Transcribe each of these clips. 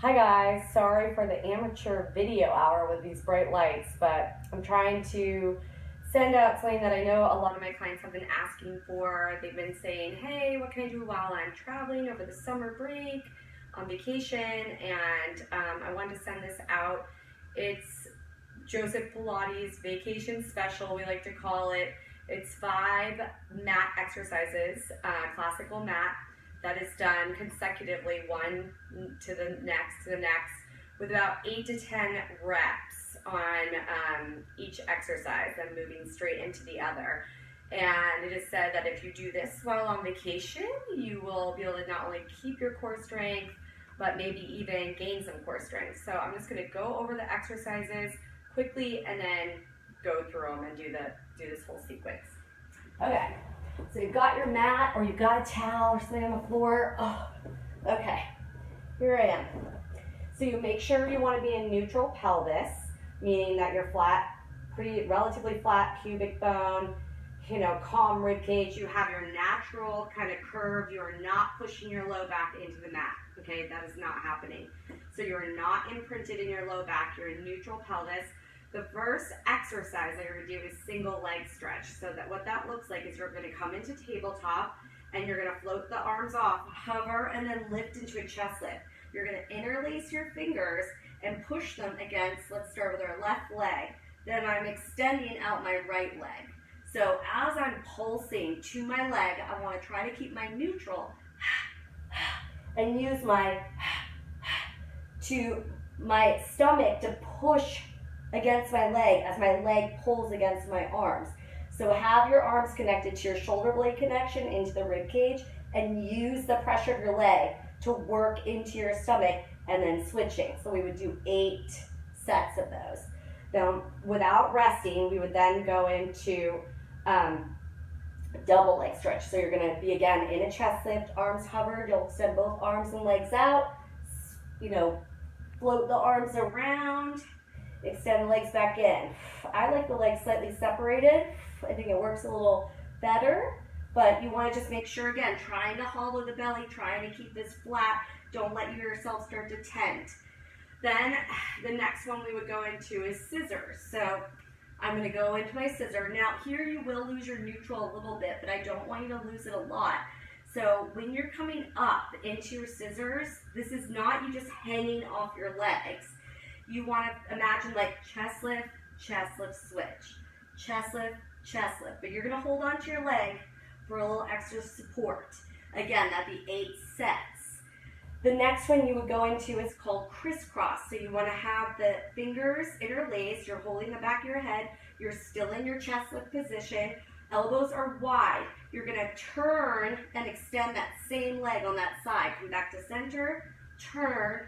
Hi guys, sorry for the amateur video hour with these bright lights, but I'm trying to send out something that I know a lot of my clients have been asking for. They've been saying, hey, what can I do while I'm traveling over the summer break on vacation? And I wanted to send this out. It's Joseph Pilates Vacation Special, we like to call it. It's 5 mat exercises, classical mat, that is done consecutively, one to the next, with about 8 to 10 reps on each exercise, then moving straight into the other. And it is said that if you do this while on vacation, you will be able to not only keep your core strength, but maybe even gain some core strength. So I'm just going to go over the exercises quickly and then go through them and do this whole sequence. Okay. So you've got your mat, or you've got a towel or something on the floor. Oh, okay, here I am. So you make sure you want to be in neutral pelvis, meaning that you're flat, relatively flat pubic bone, calm rib cage. You have your natural kind of curve. You are not pushing your low back into the mat. Okay, that is not happening. So you are not imprinted in your low back. You're in neutral pelvis. The first exercise that you're going to do is single leg stretch. So that what that looks like is you're going to come into tabletop and you're going to float the arms off, hover, and then lift into a chest lift. You're going to interlace your fingers and push them against, let's start with our left leg. Then I'm extending out my right leg. So as I'm pulsing to my leg, I want to try to keep my neutral and use my stomach to push against my leg as my leg pulls against my arms. So have your arms connected to your shoulder blade connection into the rib cage and use the pressure of your leg to work into your stomach and then switching. So we would do 8 sets of those. Now, without resting, we would then go into double leg stretch. So you're going to be again in a chest lift, arms hovered. You'll extend both arms and legs out. Float the arms around. Extend the legs back in. I like the legs slightly separated. I think it works a little better, but you want to just make sure, again, trying to hollow the belly, trying to keep this flat. Don't let yourself start to tent. Then the next one we would go into is scissors. So I'm going to go into my scissor. Now here you will lose your neutral a little bit, but I don't want you to lose it a lot. So when you're coming up into your scissors, this is not you just hanging off your legs. You want to imagine like chest lift, switch. Chest lift, but you're going to hold on to your leg for a little extra support. Again, that'd be 8 sets. The next one you would go into is called crisscross. So you want to have the fingers interlaced. You're holding the back of your head. You're still in your chest lift position. Elbows are wide. You're going to turn and extend that same leg on that side. Come back to center, turn,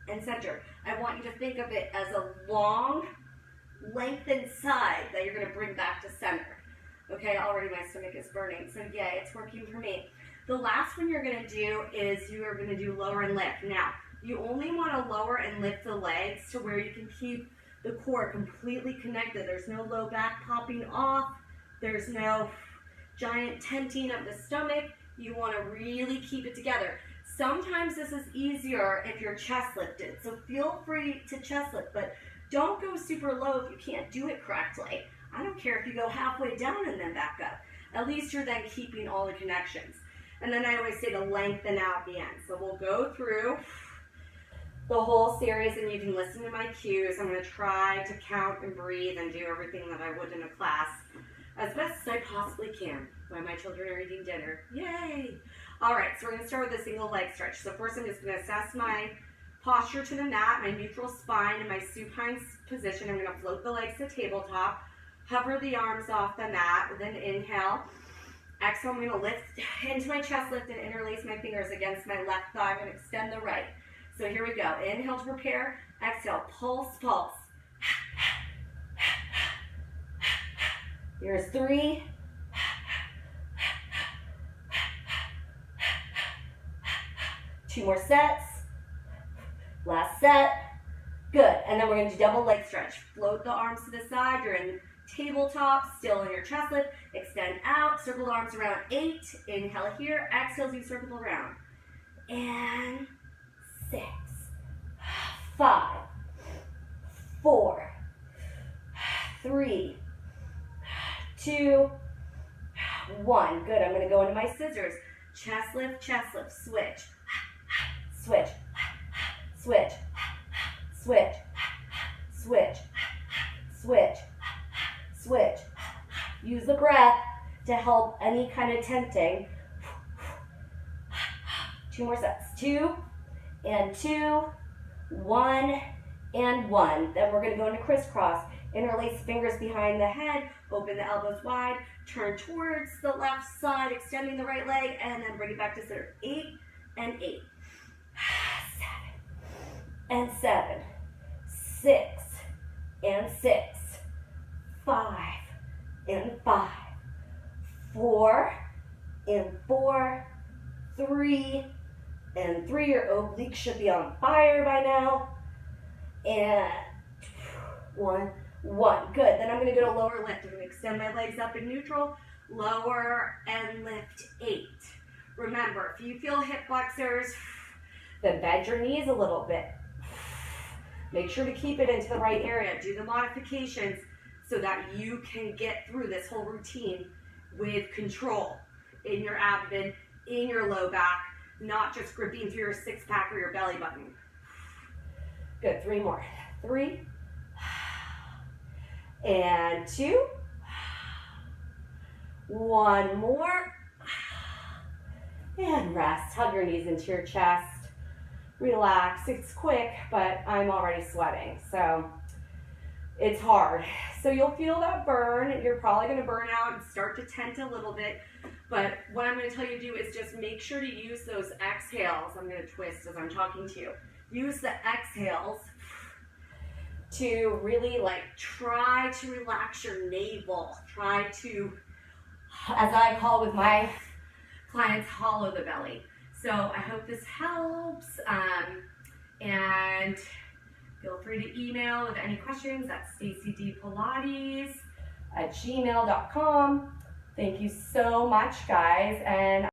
and center. I want you to think of it as a long, lengthened side that you're going to bring back to center. Okay, already my stomach is burning, so yay, it's working for me. The last one you're going to do is you are going to do lower and lift. Now, you only want to lower and lift the legs to where you can keep the core completely connected. There's no low back popping off. There's no giant tenting of the stomach. You want to really keep it together. Sometimes this is easier if you're chest lifted, so feel free to chest lift, but don't go super low if you can't do it correctly. I don't care if you go halfway down and then back up. At least you're then keeping all the connections. And then I always say to lengthen out the end. So we'll go through the whole series and you can listen to my cues. I'm going to try to count and breathe and do everything that I would in a class as best as I possibly can while my children are eating dinner. Yay! All right, so we're going to start with a single leg stretch. So first I'm just going to assess my posture to the mat, my neutral spine, and my supine position. I'm going to float the legs to tabletop, hover the arms off the mat, then inhale. Exhale, I'm going to lift into my chest lift and interlace my fingers against my left thigh. I'm going to extend the right. So here we go. Inhale to prepare. Exhale, pulse, pulse. Here's 3. Two more sets. Last set. Good. And then we're going to do double leg stretch. Float the arms to the side. You're in tabletop, still in your chest lift. Extend out. Circle the arms around 8. Inhale here. Exhale as you circle around. And 6, Chest lift, switch, switch, switch, switch, switch, switch, switch. Use the breath to help any kind of tenting. 2 more sets. 2 and 2, 1 and 1. Then we're going to go into crisscross. Interlace fingers behind the head, open the elbows wide, turn towards the left side, extending the right leg, and then bring it back to center. 8 and 8. 7 and 7. 6 and 6. 5 and 5. 4 and 4. 3 and 3. Your obliques should be on fire by now. And 1. Good. Then I'm going to go to lower lift. I'm going to extend my legs up in neutral, lower, and lift 8. Remember, if you feel hip flexors, then bend your knees a little bit. Make sure to keep it into the right area. Do the modifications so that you can get through this whole routine with control in your abdomen, in your low back, not just gripping through your six-pack or your belly button. Good. 3 more. 3 and 2. 1 more. And rest. Hug your knees into your chest. Relax. It's quick, but I'm already sweating, so it's hard. So you'll feel that burn. You're probably going to burn out and start to tent a little bit, but what I'm going to tell you to do is just make sure to use those exhales. I'm going to twist as I'm talking to you. Use the exhales to really try to relax your navel. Try to, as I call with my clients, hollow the belly. So I hope this helps, and feel free to email with any questions at stacydpilates@gmail.com. Thank you so much, guys, and